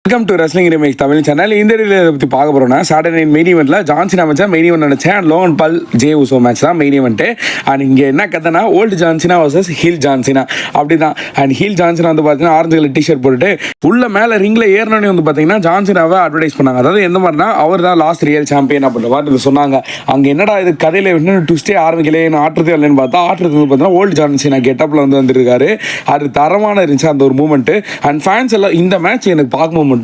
Welcome to wrestling remakes Tamil channel. இந்த வீடியோவில் இதை பற்றி பார்க்க போகிறோம்னா சாட்டர்டே நைட் மெயின் ஈவெண்ட்டில் ஜான்சினா மேட்ச் மெயின் ஈவெண்ட் நினச்சேன். Logan Paul Jey Uso match தான் மெயின் ஈவெண்ட்டு. அண்ட் இங்கே என்ன கதைனா old John Cena versus heel John Cena அப்படி தான். அண்ட் ஹீல் ஜான்சினா வந்து பார்த்தீங்கன்னா ஆரஞ்சு கலர் டிஷர்ட் போட்டுட்டு உள்ள மேலே ரிங்கில் ஏறினோடனே வந்து பார்த்தீங்கன்னா ஜான்சினாவை அட்வர்டைஸ் பண்ணாங்க. அதாவது எந்த மாதிரினா அவர் தான் லாஸ்ட் ரியல் சாம்பியன் அப்படின்ற மாதிரி சொன்னாங்க. அங்கே என்னடா இது கதையில் இன்னும் ட்விஸ்டே ஆரம்பிக்கலே ஆட்டுறது இல்லைன்னு பார்த்தா ஆட்டுறது வந்து பார்த்தீங்கன்னா ஓல்டு ஜான்சினா கெட்டப்பில் வந்து வந்துருக்காரு. அது தரமான இருந்துச்சு அந்த ஒரு மூமெண்ட்டு. அண்ட் ஃபேன்ஸ் எல்லாம் இந்த மேட்ச் எனக்கு பார்க்கும்போது மட்டும்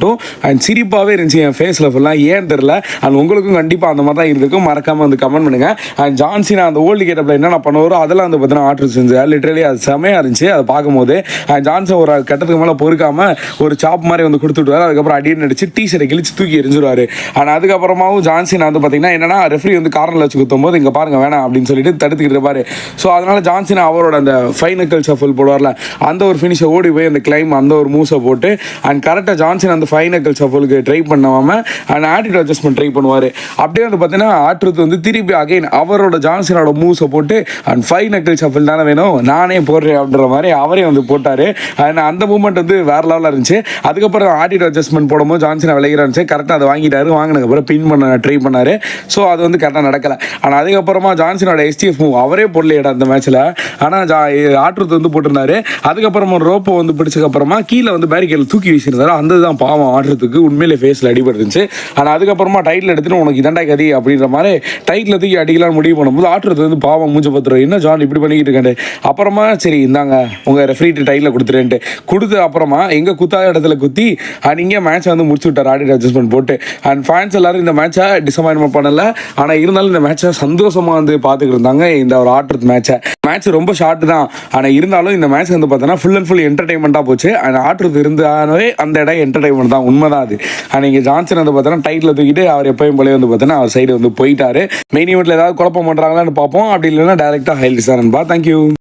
அண்ட் சிரிப்பாகவே இருந்துச்சு என் ஃபேஸில் ஃபுல்லாக. ஏன் தெரில. அண்ட் உங்களுக்கும் கண்டிப்பாக அந்த மாதிரி தான் இருந்திருக்கும். மறக்காமல் வந்து கமெண்ட் பண்ணுங்கள். அண்ட் ஜான்சினா அந்த ஓல்டு கேட்டப்பில் என்னென்ன பண்ணுவாரோ அதெல்லாம் வந்து பார்த்தீங்கன்னா ஆர்டர் செஞ்சேன். லிட்டரலி அது செமையாக இருந்துச்சு அதை பார்க்கும்போது. அண்ட் ஜான்சன் ஒரு கட்டத்துக்கு மேலே பொறுக்காமல் ஒரு சாப் மாதிரி வந்து கொடுத்துட்டுவார். அதுக்கப்புறம் அடின்னு அடிச்சு டீஷர்ட்டை கிழிச்சு தூக்கி எரிஞ்சிருவார். ஆனால் அதுக்கப்புறமாவும் ஜான்சினா வந்து பார்த்தீங்கன்னா என்னன்னா ரெஃப்ரி வந்து கார்னரில் வச்சு குத்தும் போது இங்கே பாருங்க வேணாம் அப்படின்னு சொல்லிட்டு தடுத்துக்கிட்டு இருப்பார். ஸோ அதனால் ஜான்சினா அவரோட அந்த ஃபைனல் ஷஃபிள் போடுவார்ல அந்த ஒரு ஃபினிஷை ஓடி போய் அந்த கிளைம் அந்த ஒரு மூவ்ஸை போட்டு அண்ட் கரெக்டாக ஜான்சன் அந்த ஃபைனல் ஷஃபிளுக்கு ட்ரை பண்ணாமல் அண்ட் ஆட்டிடியூட் அட்ஜஸ்ட்மெண்ட் ட்ரை பண்ணுவார். அப்படியே வந்து பார்த்தீங்கன்னா ஆட்ருத் வந்து திருப்பி அகைன் அவரோட ஜான்சனோட மூவ்ஸை போட்டு அண்ட் ஃபைனல் ஷஃபிள் தானே வேணும் நானே போடுறேன் அப்படின்ற மாதிரி அவரே வந்து போட்டார். அண்ட் அந்த மூமெண்ட் வந்து வேறு லெவலாக இருந்துச்சு. அதுக்கப்புறம் ஆட்டிடியூட் அட்ஜஸ்ட்மெண்ட் போடும்போது ஜான்சனை விளையாட இருந்துச்சு. கரெக்டாக அதை வாங்கிட்டாரு. வாங்கினதுக்கப்புறம் பின் பண்ண ட்ரை பண்ணார். ஸோ அது வந்து கரெக்டாக நடக்கலை. ஆனால் அதுக்கப்புறமா ஜான்சனோட எஸ்டிஎஃப் மூவ் அவரே போடலையடா அந்த மேட்ச்சில். ஆனால் ஆட்ருத் வந்து போட்டிருந்தாரு. அதுக்கப்புறமா ஒரு ரோப்பை வந்து பிடிச்சதுக்கப்புறமா கீழே வந்து பேரிகேடில் தூக்கி வீசியிருந்தாரு. அந்த தான் பாவம் ஆடுறதுக்கு உண்மையிலே ஃபேஸில் அடிபட்டுருந்துச்சு. ஆனால் அதுக்கப்புறமா டைட்டில் எடுத்துட்டு உனக்கு இதாண்டா கதி அப்படின்ற மாதிரி டைட்டில் தூக்கி அடிக்கலாம்னு முடிவு பண்ணும்போது ஆடுறது வந்து பாவம் மூஞ்ச பத்துரும். என்ன ஜான் இப்படி பண்ணிக்கிட்டு இருக்காரு. அப்புறமா சரி இந்தாங்க உங்கள் ரெஃப்ரிட்டு டைட்டில் கொடுத்துருன்ட்டு கொடுத்து அப்புறமா எங்கே குத்தாத இடத்துல குத்தி அண்ட் இங்கே மேட்ச்சை வந்து முடிச்சு விட்டார் ஆடிட் அட்ஜஸ்ட்மெண்ட் போட்டு. அண்ட் ஃபேன்ஸ் எல்லாரும் இந்த மேட்சை டிசப்பாயின்மெண்ட் பண்ணலை. ஆனால் இருந்தாலும் இந்த மேட்சை சந்தோஷமாக வந்து பார்த்துக்கிட்டு இருந்தாங்க. இந்த ஒரு ஆடுறது மேட்ச் ரொம்ப ஷார்ட் தான். ஆனால் இருந்தாலும் இந்த மேட்ச் வந்து பார்த்தோன்னா ஃபுல் அண்ட் ஃபுல் என்டர்டைன்மெண்ட்டாக போச்சு. அண்ட் ஆடுறது இருந்தாலே அந்த இடம் என்டர்டைன்மெண்ட் தான். உண்மை தான் அது. ஆனால் இங்கே ஜான்சன் வந்து பார்த்தோன்னா டைட்டில் தூக்கிட்டு அவர் எப்பயும் போல வந்து பார்த்தோன்னா அவர் சைடு வந்து போயிட்டாரு. மெயின் ஈவெண்ட்டில் ஏதாவது குழப்பம் பண்ணுறாங்களான்னு பார்ப்போம். அப்படி இல்லைன்னா டேரெக்டாக ஹைலைட்ஸ் தான். தேங்க்யூ.